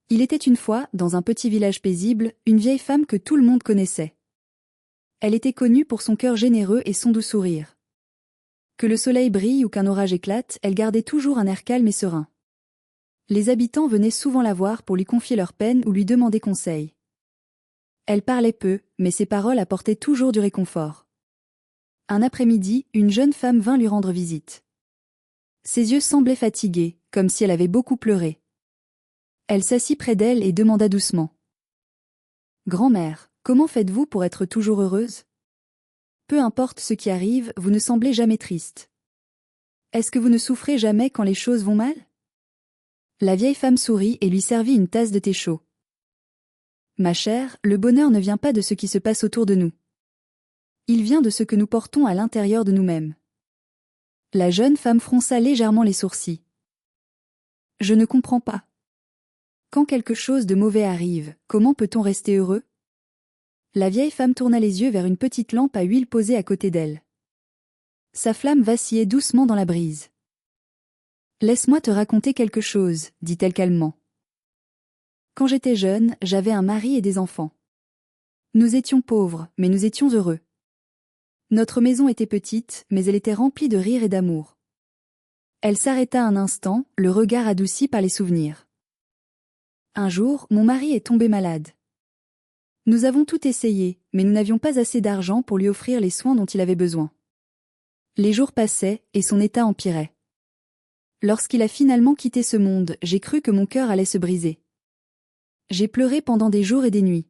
Il était une fois, dans un petit village paisible, une vieille femme que tout le monde connaissait. Elle était connue pour son cœur généreux et son doux sourire. Que le soleil brille ou qu'un orage éclate, elle gardait toujours un air calme et serein. Les habitants venaient souvent la voir pour lui confier leurs peines ou lui demander conseil. Elle parlait peu, mais ses paroles apportaient toujours du réconfort. Un après-midi, une jeune femme vint lui rendre visite. Ses yeux semblaient fatigués, comme si elle avait beaucoup pleuré. Elle s'assit près d'elle et demanda doucement. « Grand-mère, comment faites-vous pour être toujours heureuse ? Peu importe ce qui arrive, vous ne semblez jamais triste. Est-ce que vous ne souffrez jamais quand les choses vont mal ?» La vieille femme sourit et lui servit une tasse de thé chaud. « Ma chère, le bonheur ne vient pas de ce qui se passe autour de nous. Il vient de ce que nous portons à l'intérieur de nous-mêmes. » La jeune femme fronça légèrement les sourcils. « Je ne comprends pas. Quand quelque chose de mauvais arrive, comment peut-on rester heureux ?» La vieille femme tourna les yeux vers une petite lampe à huile posée à côté d'elle. Sa flamme vacillait doucement dans la brise. « Laisse-moi te raconter quelque chose, dit-elle calmement. Quand j'étais jeune, j'avais un mari et des enfants. Nous étions pauvres, mais nous étions heureux. Notre maison était petite, mais elle était remplie de rire et d'amour. » Elle s'arrêta un instant, le regard adouci par les souvenirs. « Un jour, mon mari est tombé malade. Nous avons tout essayé, mais nous n'avions pas assez d'argent pour lui offrir les soins dont il avait besoin. Les jours passaient, et son état empirait. Lorsqu'il a finalement quitté ce monde, j'ai cru que mon cœur allait se briser. J'ai pleuré pendant des jours et des nuits.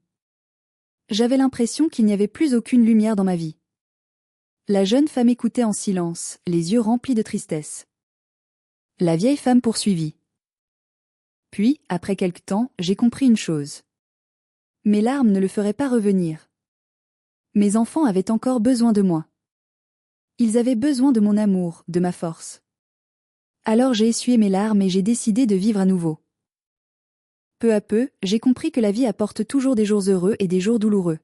J'avais l'impression qu'il n'y avait plus aucune lumière dans ma vie. » La jeune femme écoutait en silence, les yeux remplis de tristesse. La vieille femme poursuivit. « Puis, après quelque temps, j'ai compris une chose. Mes larmes ne le feraient pas revenir. Mes enfants avaient encore besoin de moi. Ils avaient besoin de mon amour, de ma force. Alors j'ai essuyé mes larmes et j'ai décidé de vivre à nouveau. Peu à peu, j'ai compris que la vie apporte toujours des jours heureux et des jours douloureux.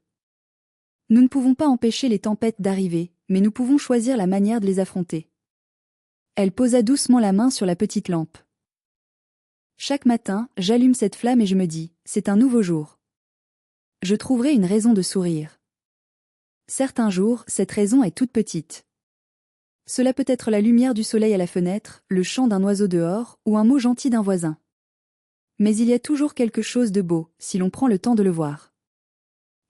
Nous ne pouvons pas empêcher les tempêtes d'arriver, mais nous pouvons choisir la manière de les affronter. » Elle posa doucement la main sur la petite lampe. « Chaque matin, j'allume cette flamme et je me dis, c'est un nouveau jour. Je trouverai une raison de sourire. Certains jours, cette raison est toute petite. Cela peut être la lumière du soleil à la fenêtre, le chant d'un oiseau dehors, ou un mot gentil d'un voisin. Mais il y a toujours quelque chose de beau, si l'on prend le temps de le voir. »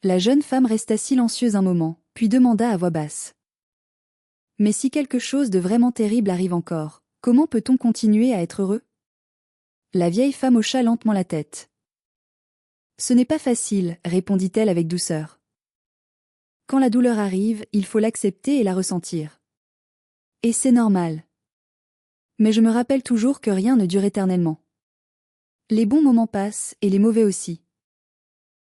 La jeune femme resta silencieuse un moment, puis demanda à voix basse. « Mais si quelque chose de vraiment terrible arrive encore, comment peut-on continuer à être heureux ?» La vieille femme hocha lentement la tête. « Ce n'est pas facile, répondit-elle avec douceur. Quand la douleur arrive, il faut l'accepter et la ressentir. Et c'est normal. Mais je me rappelle toujours que rien ne dure éternellement. Les bons moments passent, et les mauvais aussi.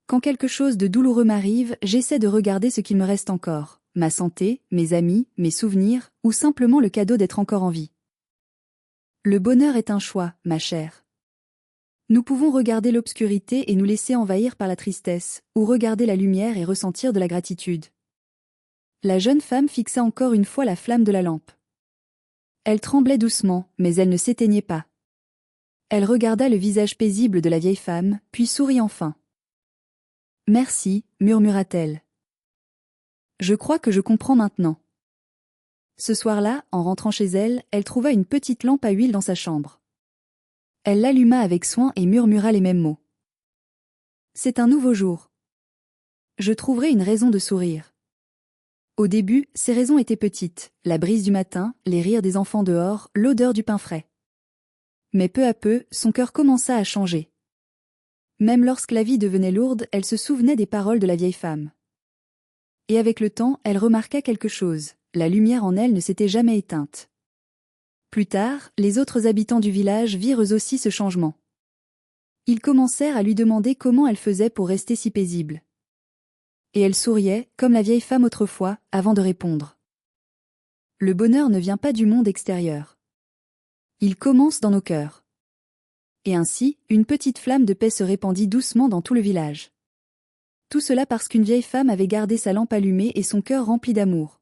Quand quelque chose de douloureux m'arrive, j'essaie de regarder ce qu'il me reste encore, ma santé, mes amis, mes souvenirs, ou simplement le cadeau d'être encore en vie. Le bonheur est un choix, ma chère. Nous pouvons regarder l'obscurité et nous laisser envahir par la tristesse, ou regarder la lumière et ressentir de la gratitude. » La jeune femme fixa encore une fois la flamme de la lampe. Elle tremblait doucement, mais elle ne s'éteignait pas. Elle regarda le visage paisible de la vieille femme, puis sourit enfin. « Merci, murmura-t-elle. Je crois que je comprends maintenant. » Ce soir-là, en rentrant chez elle, elle trouva une petite lampe à huile dans sa chambre. Elle l'alluma avec soin et murmura les mêmes mots. « C'est un nouveau jour. Je trouverai une raison de sourire. » Au début, ces raisons étaient petites, la brise du matin, les rires des enfants dehors, l'odeur du pain frais. Mais peu à peu, son cœur commença à changer. Même lorsque la vie devenait lourde, elle se souvenait des paroles de la vieille femme. Et avec le temps, elle remarqua quelque chose, la lumière en elle ne s'était jamais éteinte. Plus tard, les autres habitants du village virent eux aussi ce changement. Ils commencèrent à lui demander comment elle faisait pour rester si paisible. Et elle souriait, comme la vieille femme autrefois, avant de répondre. Le bonheur ne vient pas du monde extérieur. Il commence dans nos cœurs. Et ainsi, une petite flamme de paix se répandit doucement dans tout le village. Tout cela parce qu'une vieille femme avait gardé sa lampe allumée et son cœur rempli d'amour.